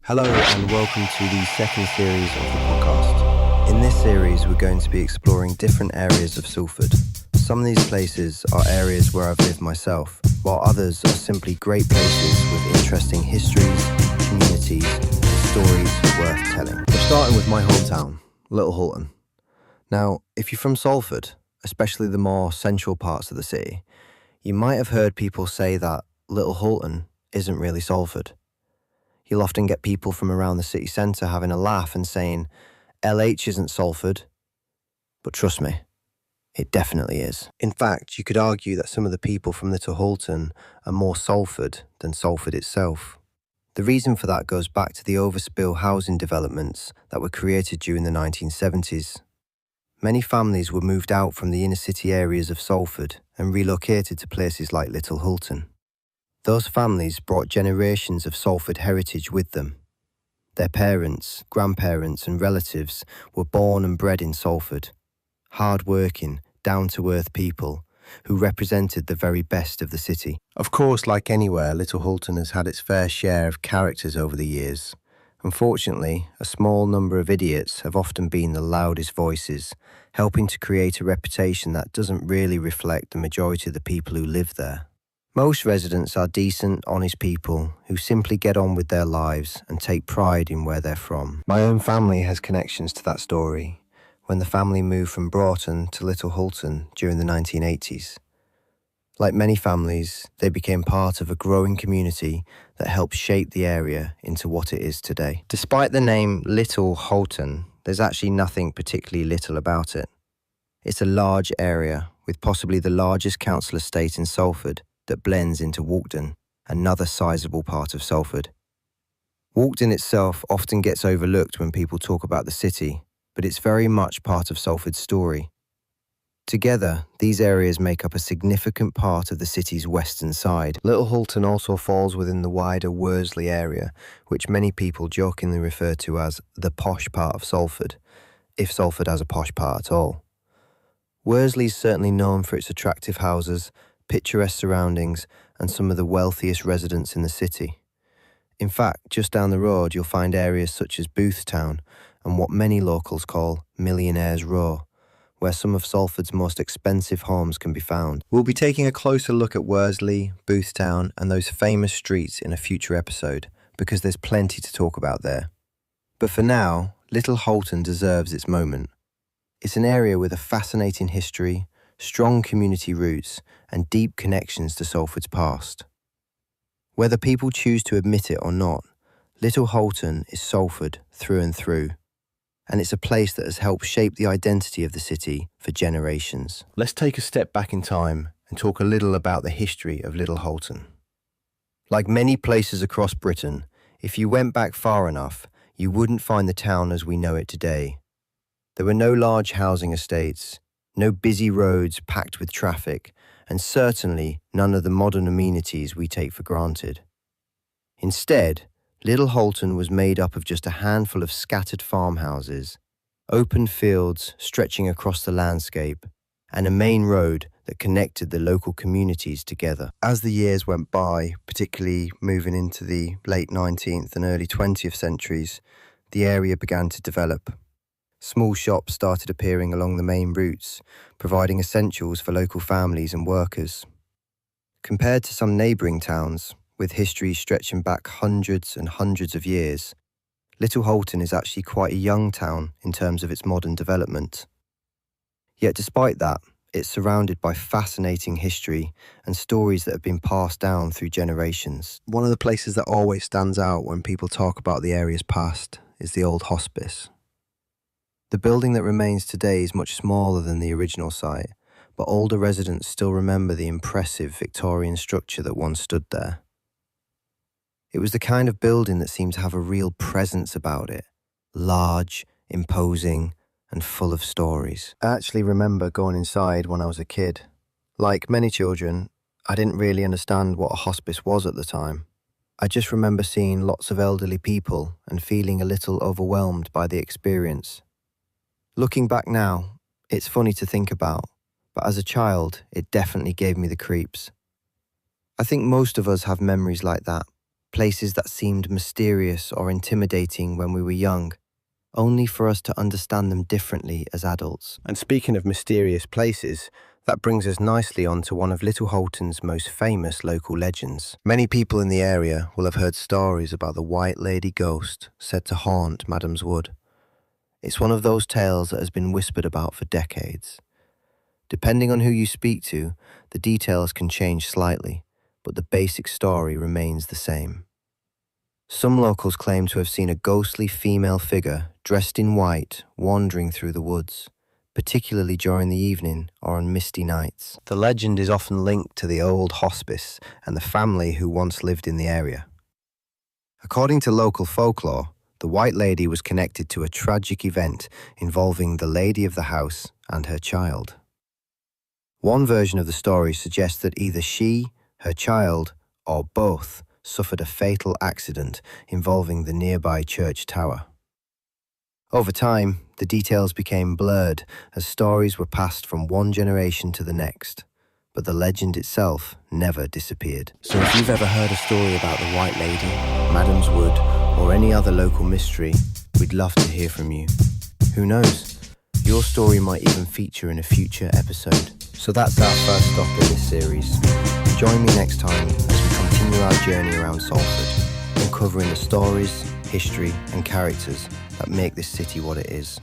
Hello and welcome to the second series of the podcast. In this series, we're going to be exploring different areas of Salford. Some of these places are areas where I've lived myself, while others are simply great places with interesting histories, communities, and stories worth telling. We're starting with my hometown, Little Hulton. Now, if you're from Salford, especially the more central parts of the city, you might have heard people say that Little Hulton isn't really Salford. You'll often get people from around the city centre having a laugh and saying, LH isn't Salford. But trust me, it definitely is. In fact, you could argue that some of the people from Little Hulton are more Salford than Salford itself. The reason for that goes back to the overspill housing developments that were created during the 1970s. Many families were moved out from the inner city areas of Salford and relocated to places like Little Hulton. Those families brought generations of Salford heritage with them. Their parents, grandparents and relatives were born and bred in Salford. Hard-working, down-to-earth people who represented the very best of the city. Of course, like anywhere, Little Hulton has had its fair share of characters over the years. Unfortunately, a small number of idiots have often been the loudest voices, helping to create a reputation that doesn't really reflect the majority of the people who live there. Most residents are decent, honest people who simply get on with their lives and take pride in where they're from. My own family has connections to that story, when the family moved from Broughton to Little Hulton during the 1980s. Like many families, they became part of a growing community that helped shape the area into what it is today. Despite the name Little Hulton, there's actually nothing particularly little about it. It's a large area with possibly the largest council estate in Salford that blends into Walkden, another sizable part of Salford. Walkden itself often gets overlooked when people talk about the city, but it's very much part of Salford's story. Together, these areas make up a significant part of the city's western side. Little Hulton also falls within the wider Worsley area, which many people jokingly refer to as the posh part of Salford, if Salford has a posh part at all. Worsley is certainly known for its attractive houses, picturesque surroundings, and some of the wealthiest residents in the city. In fact, just down the road you'll find areas such as Boothstown and what many locals call Millionaires Row, where some of Salford's most expensive homes can be found. We'll be taking a closer look at Worsley, Boothstown, and those famous streets in a future episode, because there's plenty to talk about there. But for now, Little Hulton deserves its moment. It's an area with a fascinating history, strong community roots, and deep connections to Salford's past. Whether people choose to admit it or not, Little Hulton is Salford through and through, and it's a place that has helped shape the identity of the city for generations. Let's take a step back in time and talk a little about the history of Little Hulton. Like many places across Britain, if you went back far enough, you wouldn't find the town as we know it today. There were no large housing estates, no busy roads packed with traffic, and certainly none of the modern amenities we take for granted. Instead, Little Hulton was made up of just a handful of scattered farmhouses, open fields stretching across the landscape, and a main road that connected the local communities together. As the years went by, particularly moving into the late 19th and early 20th centuries, the area began to develop. Small shops started appearing along the main routes, providing essentials for local families and workers. Compared to some neighbouring towns, with history stretching back hundreds and hundreds of years, Little Hulton is actually quite a young town in terms of its modern development. Yet despite that, it's surrounded by fascinating history and stories that have been passed down through generations. One of the places that always stands out when people talk about the area's past is the old hospice. The building that remains today is much smaller than the original site, but older residents still remember the impressive Victorian structure that once stood there. It was the kind of building that seemed to have a real presence about it, large, imposing, and full of stories. I actually remember going inside when I was a kid. Like many children, I didn't really understand what a hospice was at the time. I just remember seeing lots of elderly people and feeling a little overwhelmed by the experience. Looking back now, it's funny to think about, but as a child, it definitely gave me the creeps. I think most of us have memories like that, places that seemed mysterious or intimidating when we were young, only for us to understand them differently as adults. And speaking of mysterious places, that brings us nicely on to one of Little Hulton's most famous local legends. Many people in the area will have heard stories about the White Lady ghost said to haunt Madam's Wood. It's one of those tales that has been whispered about for decades. Depending on who you speak to, the details can change slightly, but the basic story remains the same. Some locals claim to have seen a ghostly female figure dressed in white wandering through the woods, particularly during the evening or on misty nights. The legend is often linked to the old hospice and the family who once lived in the area. According to local folklore, the White Lady was connected to a tragic event involving the lady of the house and her child. One version of the story suggests that either she, her child, or both suffered a fatal accident involving the nearby church tower. Over time, the details became blurred as stories were passed from one generation to the next, but the legend itself never disappeared. So if you've ever heard a story about the White Lady, Madam's Wood, or any other local mystery, we'd love to hear from you. Who knows? Your story might even feature in a future episode. So that's our first stop in this series. Join me next time as we continue our journey around Salford, uncovering the stories, history and characters that make this city what it is.